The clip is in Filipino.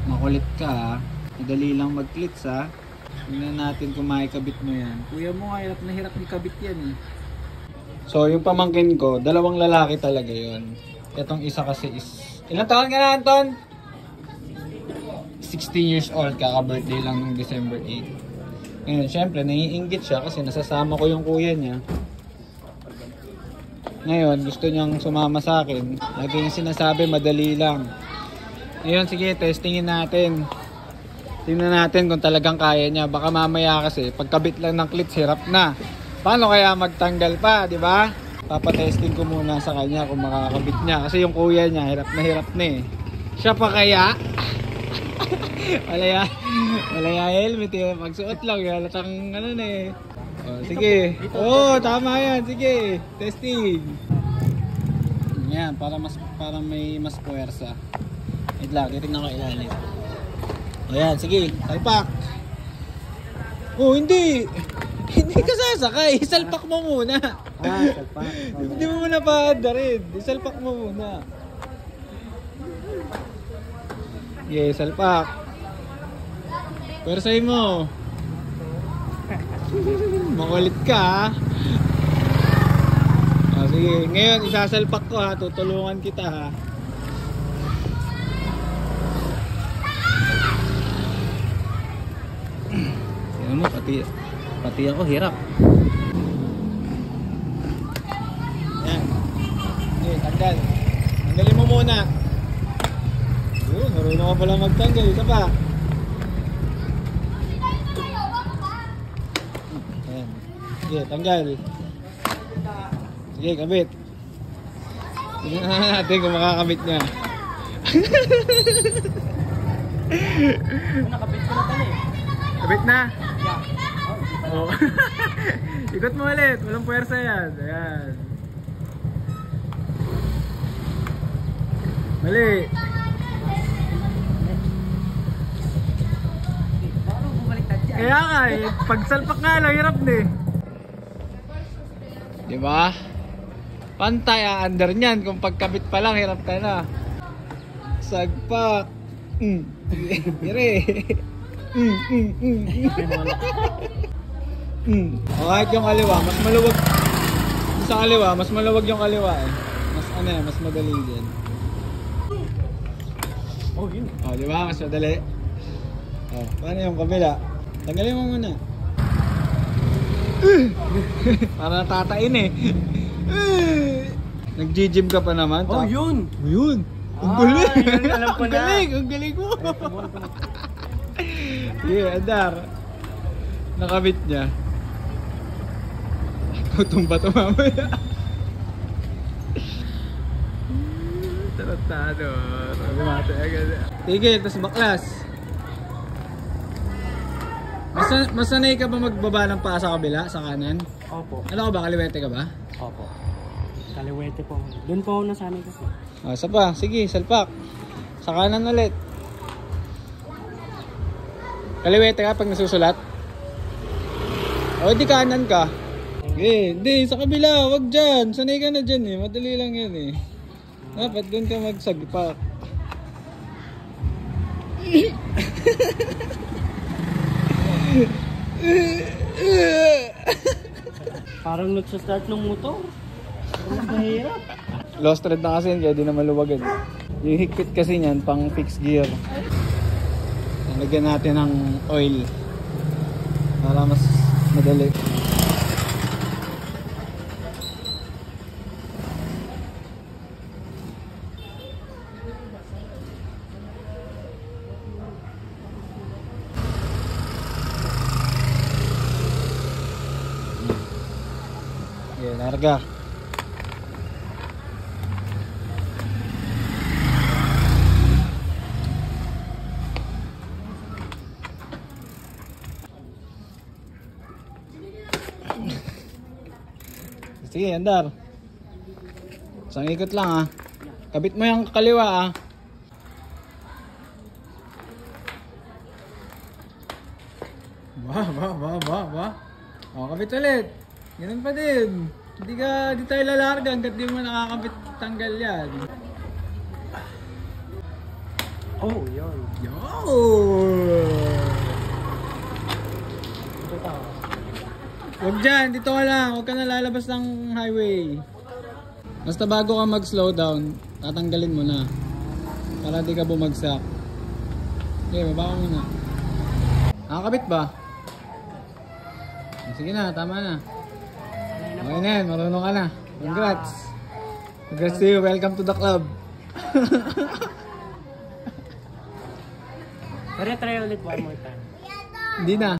Makulit ka ha. Madali lang mag-clits ha. Tingnan natin kung makikabit mo yan. Kuya mo nga, hirap na hirap ikabit yan eh. So yung pamangkin ko, dalawang lalaki talaga yon. Itong isa kasi is... Ilang taon ka na, Anton? 16 years old, kaka-birthday lang nung December 8. Ngayon, syempre, naiinggit siya kasi nasasama ko yung kuya niya. Ngayon, gusto niyang sumama sa akin. Lagi yung sinasabi, madali lang. Ngayon, sige, testingin natin. Tingnan natin kung talagang kaya niya. Baka mamaya kasi, pagkabit lang ng clips, hirap na. Paano kaya magtanggal pa, di ba? Papatesting ko muna sa kanya kung makakabit niya. Kasi yung kuya niya, hirap na eh. Siya pa kaya? Wala helmet eh. Magsuot lang, halatang ano na eh. Oh, sige. Oh, tama yan. Sige. Testing. Yan, para may mas puwersa. Wait lang, titignan ko ilalim. Ayan, sige. Salpak. Oh, hindi. Hindi ka sasakay. Salpak mo muna. Salpak. Hindi mo muna paanda rin. Salpak mo muna. Yeah, salpak. Puwersay mo. Makulit ka ha. Oh, sige, ngayon isasalpak ko ha. Tutulungan kita ha. Tingnan mo, pati ako hirap. Yan. Okay, tanggal. Tanggalin mo muna. Marunong ka pala magtanggal. Isa pa. Ayan. Sige, tanggal. Sige, kabit. Tingnan natin kung makakabit niya. Nakabit ko na tali. Kabit na? Yeah. Oh. Ikot mo ulit. Walang puwersa yan. Ayan. Mali. Kaya nga eh, pagsalpak nga lang, hirap na eh. Diba? Pantay under niyan, kung pagkabit pa lang, hirap ka na. Sagpak. Dire. O kahit yung kaliwa, mas maluwag. Sa kaliwa, mas maluwag yung kaliwa eh. Mas ano eh, mas madali din. Oh, yun. O diba, mas madali. O, paano yung kabila? Tanggalin mo muna. Para natatain eh. Nag-gym ka pa naman. Oh, yun. Oh, yun. Ang galing. Yun, alam ko na. Ang galing mo. Yeah, andar. Nakabit niya. Tutumba to mamaya. Tarantado. Lumate agad. Tigil, tas baklas. Mas sanay ka ba magbaba ng paa sa kabila, sa kanan? Opo. Ano ka ba? Kaliwete ka ba? Opo. Kaliwete po. Doon po ako nasanay kasi. Isa pa. Sige, salpak. Sa kanan ulit. Kaliwete ka pag nasusulat? O, di kanan ka. Okay, hindi. Sa kabila. Wag dyan. Sanay ka na dyan eh. Madali lang yan eh. Dapat doon ka magsagpak. Parang nagsa-start ng motor. Parang mahirap. Lost thread na kasi yun, kaya di na maluwagan. Yung higpit kasi niyan, pang fixed gear. Lagyan natin ng oil para mas madali. Okay, larga. Sige, andar. Isang ikot lang ah. Kabit mo yung kaliwa ah. Ba. O, kabit ulit. Ganun pa din. Di tayo lalarga hanggat di mo nakakabit tanggal yan. Oh, yun. Yo! Ito pa. Huwag dyan, dito ka lang. Huwag ka na lalabas ng highway. Basta bago ka mag-slow down, tatanggalin mo na. Para di ka bumagsak. Okay, baba ka muna. Nakakabit ba? Sige na, tama na. Okay na yan, marunong ka na. Congrats. Congrats to you, welcome to the club. Pero try ulit one more time. Hindi na.